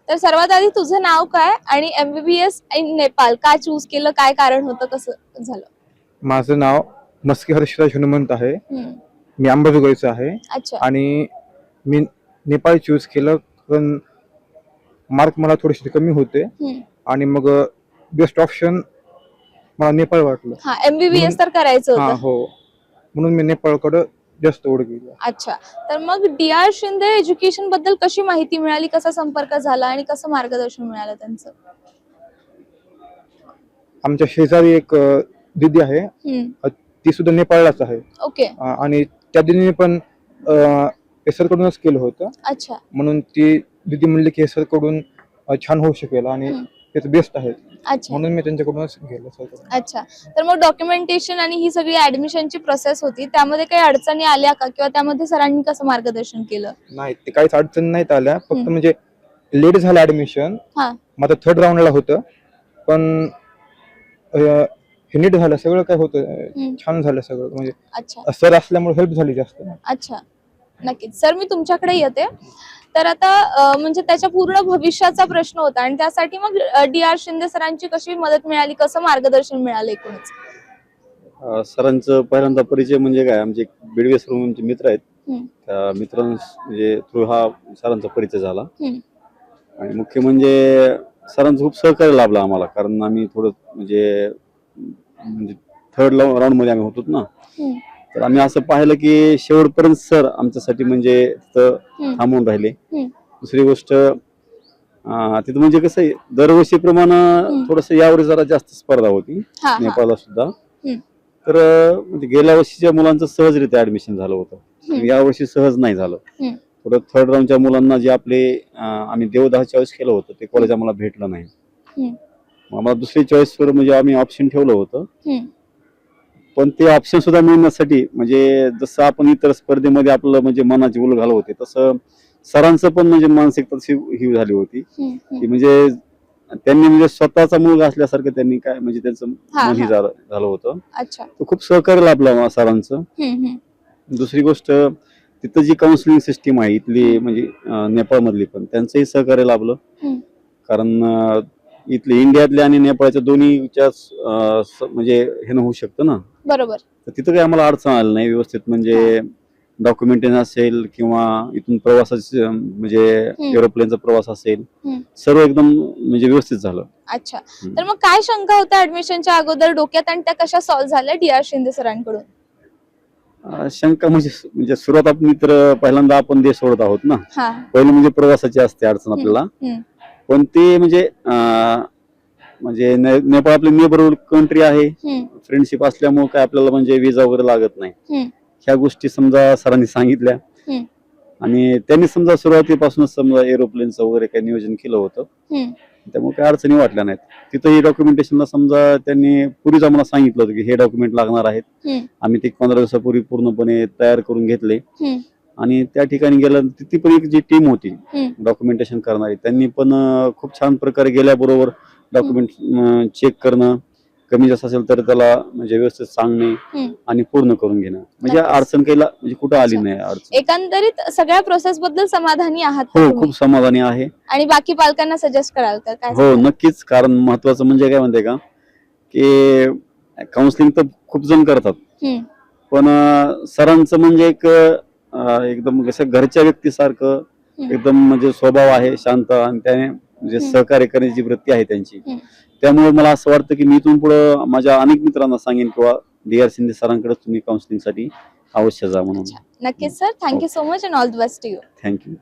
तर सर्वात आधी तुझं नाव काय आणि MBBS इन नेपाळ का चूज केलं, काय कारण होतं, कसं झालं? माझं नाव मस्की हर्षराज हनुमंत आहे. हम्म. मी अंबाजोगाईचा आहे अच्छा. आणि मी नेपाळ चूज केलं कारण मार्क मला थोडेसे कमी होते आणि मग बेस्ट ऑप्शन मला नेपाळ वाटलं. हा, MBBS तर करायचं हा होतं. हो, म्हणून मी नेपाळकडे जास्त ओढ गेली. अच्छा, तर मग DR शिंदे एज्युकेशन बद्दल कशी माहिती मिळाली, कसा संपर्क झाला आणि कसं मार्गदर्शन मिळालं त्यांचं? आमच्या शेजारी एक दीदी आहे, ती सुद्धा नेपाळलाच आहे. ओके. आणि त्या दीदीने पण सर कडूनच केलं होतं. अच्छा. म्हणून ती दीदी म्हणली की सर कडून छान होऊ शकेल आणि ते बेस्ट आहे. अच्छा. म्हणून मी त्यांच्याकडूनच गेलो सर. अच्छा, तर मग डॉक्युमेंटेशन आणि ही सगळी ऍडमिशनची प्रोसेस होती, त्यामध्ये काही अडचणी आल्या का किंवा त्यामध्ये सरांनी कसं मार्गदर्शन केलं? नाही, ते काहीच अडचण नाहीत आल्या, फक्त म्हणजे लेट झालं ऍडमिशन. माझं 3rd राऊंडला होतं, पण हे नीट झालं सगळं, काय होतं छान झालं सगळं. म्हणजे अच्छा. सर असल्यामुळे हेल्प झाली जास्त. अच्छा, नक्कीच सर, मी तुमच्याकडे येते. तर आता म्हणजे त्याच्या पूर्ण भविष्याचा प्रश्न होता आणि त्यासाठी मग DR शिंदे सरांची कशी मदत मिळाली, कसं मार्गदर्शन मिळालं एकूणच? सरांचं पहिल्यांदा परिचय म्हणजे काय, आमचे बिडवे सर म्हणून मित्र आहेत, त्या मित्रांस म्हणजे थ्रू हा सरांचा परिचय झाला. आणि मुख्य म्हणजे सरांचं खूप सहकार्य लाभलं आम्हाला, कारण आम्ही थोडं म्हणजे 3rd राऊंड मध्ये आम्ही होतो ना, तर आम्ही असं पाहिलं की शेवटपर्यंत सर आमच्यासाठी म्हणजे तिथं थांबून राहिले. दुसरी गोष्ट तिथं म्हणजे कसं आहे, दरवर्षीप्रमाणे थोडस यावेळी जरा जास्त स्पर्धा होती नेपाळला सुद्धा. तर म्हणजे गेल्या वर्षीच्या मुलांचं सहजरित्या ऍडमिशन झालं होतं, यावर्षी सहज नाही झालं. थोडं 3rd राऊंडच्या मुलांना जे आपले आम्ही देवदाह चॉईस केलं होतं ते कॉलेज आम्हाला भेटलं नाही. आम्हाला दुसरी चॉईसवर म्हणजे आम्ही ऑप्शन ठेवलं होतं, पण ते ऑप्शन सुद्धा मिळण्यासाठी म्हणजे जसं आपण इतर स्पर्धेमध्ये आपलं म्हणजे मनाची उलघाल होते, तसं सरांचं पण म्हणजे मानसिकता ही झाली होती की म्हणजे त्यांनी म्हणजे स्वतःचा मुलगा असल्यासारखं त्यांनी काय म्हणजे त्यांचं मन झालं होतं. तो खूप सहकार्य लाभलं सरांचं. दुसरी गोष्ट, तिथं जी काउन्सिलिंग सिस्टीम आहे इथली म्हणजे नेपाळ मधली पण त्यांचंही सहकार्य लाभलं, कारण इथले इंडियातले आणि नेपाळच्या दोन्हीच्या म्हणजे हे होऊ शकतं ना. बरोबर. तर तिथं काही आम्हाला अडचण आली नाही, व्यवस्थित म्हणजे डॉक्युमेंटेशन असेल किंवा इथून प्रवासाचे म्हणजे एरोप्लेनचा प्रवास असेल, सर्व एकदम म्हणजे व्यवस्थित झालं. अच्छा, तर मग काय शंका होत्या ऍडमिशनच्या अगोदर डोक्यात आणि त्या कशा सॉल्व्ह झाल्या DR शिंदे सरांकडून? शंका म्हणजे सुरुवात आपण तर पहिल्यांदा आपण देश सोडत आहोत ना, पहिलं म्हणजे प्रवासाची असते अडचण आपल्याला, पण ते म्हणजे नेपाळ आपली नेबरहुड कंट्री आहे, फ्रेंडशिप असल्यामुळे काय आपल्याला म्हणजे विजा वगैरे लागत नाही. ह्या गोष्टी समजा सरांनी सांगितल्या आणि त्यांनी समजा सुरुवातीपासूनच समजा एरोप्लेनचं वगैरे काही नियोजन केलं होतं, त्यामुळे काही अडचणी वाटल्या नाहीत. तिथंही डॉक्युमेंटेशनला समजा त्यांनी पूर्वीच आम्हाला सांगितलं होतं की हे डॉक्युमेंट लागणार आहेत. आम्ही ते 15 दिवसापूर्वी पूर्णपणे तयार करून घेतले आणि त्या ठिकाणी गेलं, तिथे पण एक जी टीम होती डॉक्युमेंटेशन करणारी, त्यांनी पण खूप छान प्रकारे गेल्याबरोबर डॉक्युमेंट चेक करणं, कमी जास्त असेल तर त्याला म्हणजे व्यवस्थित सांगणे आणि पूर्ण करून घेणं, म्हणजे अडचण काही म्हणजे कुठं आली नाही अडचण. एकंदरीत सगळ्या प्रोसेस बद्दल समाधानी आहात? हो, खूप समाधानी आहे. आणि बाकी पालकांना सजेस्ट कराल का काय? हो, नक्कीच, कारण महत्वाचं म्हणजे काय म्हणते का की काउन्सिलिंग तर खूप जण करतात, पण सरांचं म्हणजे एकदम कसं घरच्या व्यक्तीसारखं एकदम म्हणजे स्वभाव आहे शांत, आणि त्याने म्हणजे सहकार्य करण्याची जी वृत्ती आहे त्यांची, त्यामुळे मला असं वाटतं की मी इथून पुढे माझ्या अनेक मित्रांना सांगेन किंवा DR शिंदे सरांकडे तुम्ही काउन्सिलिंग साठी अवश्य जा म्हणून. नक्कीच sir, thank you so much and all the best to you. Thank you.